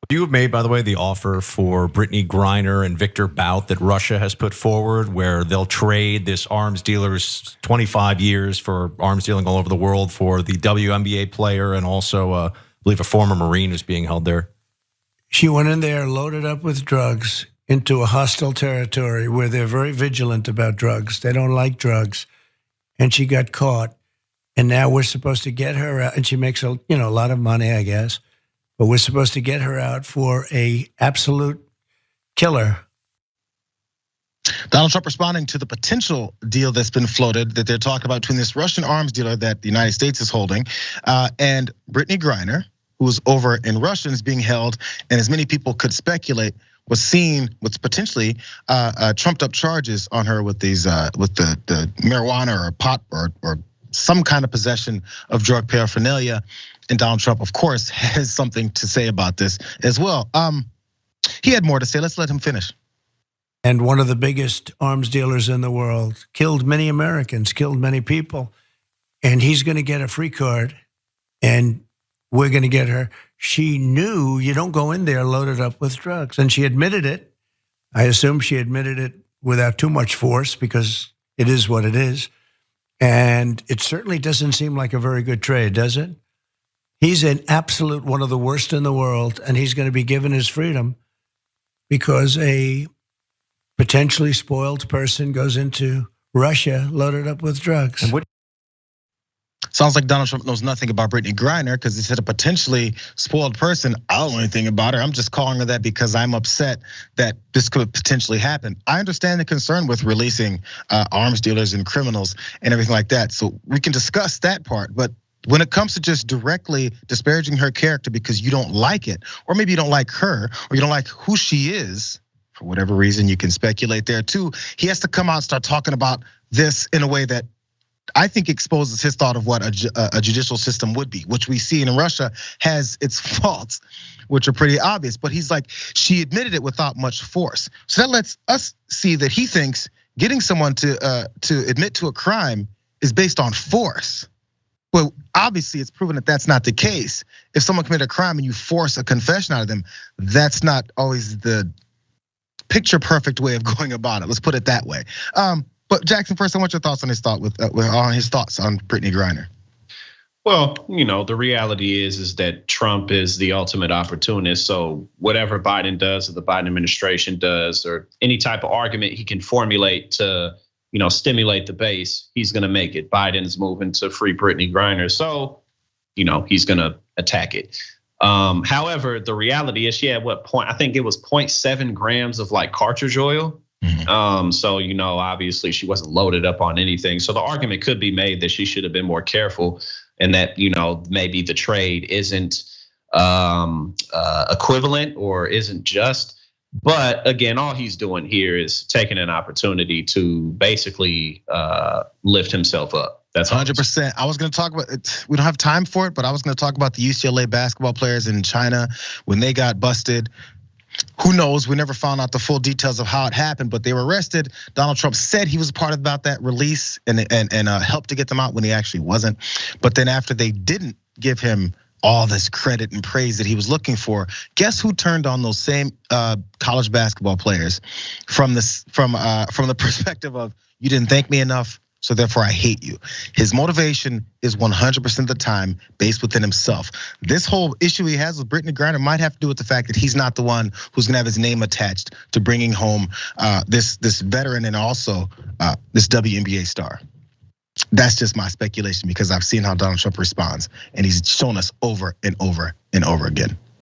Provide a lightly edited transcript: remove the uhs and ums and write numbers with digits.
You have made, by the way, the offer for Brittney Griner and Victor Bout that Russia has put forward, where they'll trade this arms dealer's 25 years for arms dealing all over the world for the WNBA player and also, I believe, a former Marine who's being held there. She went in there loaded up with drugs into a hostile territory where they're very vigilant about drugs. They don't like drugs. And she got caught. And now we're supposed to get her out. And she makes a lot of money, I guess. But we're supposed to get her out for a absolute killer. Donald Trump responding to the potential deal that's been floated that they're talking about between this Russian arms dealer that the United States is holding and Brittney Griner, who's over in Russia and is being held, and as many people could speculate, was seen with potentially trumped up charges on her with these with the marijuana or pot or some kind of possession of drug paraphernalia. And Donald Trump, of course, has something to say about this as well. He had more to say. Let's let him finish. And one of the biggest arms dealers in the world killed many Americans, killed many people. And he's going to get a free card. And we're going to get her. She knew you don't go in there loaded up with drugs. And she admitted it. I assume she admitted it without too much force because it is what it is. And it certainly doesn't seem like a very good trade, does it? He's an absolute one of the worst in the world, and he's going to be given his freedom because a potentially spoiled person goes into Russia loaded up with drugs. And Sounds like Donald Trump knows nothing about Brittney Griner because he said a potentially spoiled person. I don't know anything about her. I'm just calling her that because I'm upset that this could potentially happen. I understand the concern with releasing arms dealers and criminals and everything like that. So we can discuss that part, but when it comes to just directly disparaging her character because you don't like it, or maybe you don't like her, or you don't like who she is, for whatever reason, you can speculate there too. He has to come out and start talking about this in a way that I think exposes his thought of what a judicial system would be, which we see in Russia has its faults, which are pretty obvious. But he's like, she admitted it without much force. So that lets us see that he thinks getting someone to admit to a crime is based on force. Well, obviously, it's proven that that's not the case. If someone committed a crime and you force a confession out of them, that's not always the picture perfect way of going about it. Let's put it that way. But Jackson, first, I want your thoughts on his thoughts on Brittney Griner. Well, the reality is that Trump is the ultimate opportunist. So whatever Biden does or the Biden administration does, or any type of argument he can formulate to stimulate the base, he's gonna make it. Biden's moving to free Brittney Griner, so he's gonna attack it. However, the reality is she had I think it was 0.7 grams of like cartridge oil. Mm-hmm. So obviously she wasn't loaded up on anything. So the argument could be made that she should have been more careful, and that maybe the trade isn't equivalent or isn't just. But again, all he's doing here is taking an opportunity to basically lift himself up. That's 100%. I was going to talk about it. We don't have time for it, but I was going to talk about the UCLA basketball players in China when they got busted. Who knows? We never found out the full details of how it happened, but they were arrested. Donald Trump said he was part about that release and helped to get them out when he actually wasn't. But then after they didn't give him all this credit and praise that he was looking for, guess who turned on those same college basketball players from the perspective of, you didn't thank me enough, so therefore I hate you. His motivation is 100% of the time based within himself. This whole issue he has with Brittney Griner might have to do with the fact that he's not the one who's gonna have his name attached to bringing home this veteran and also this WNBA star. That's just my speculation because I've seen how Donald Trump responds, and he's shown us over and over and over again.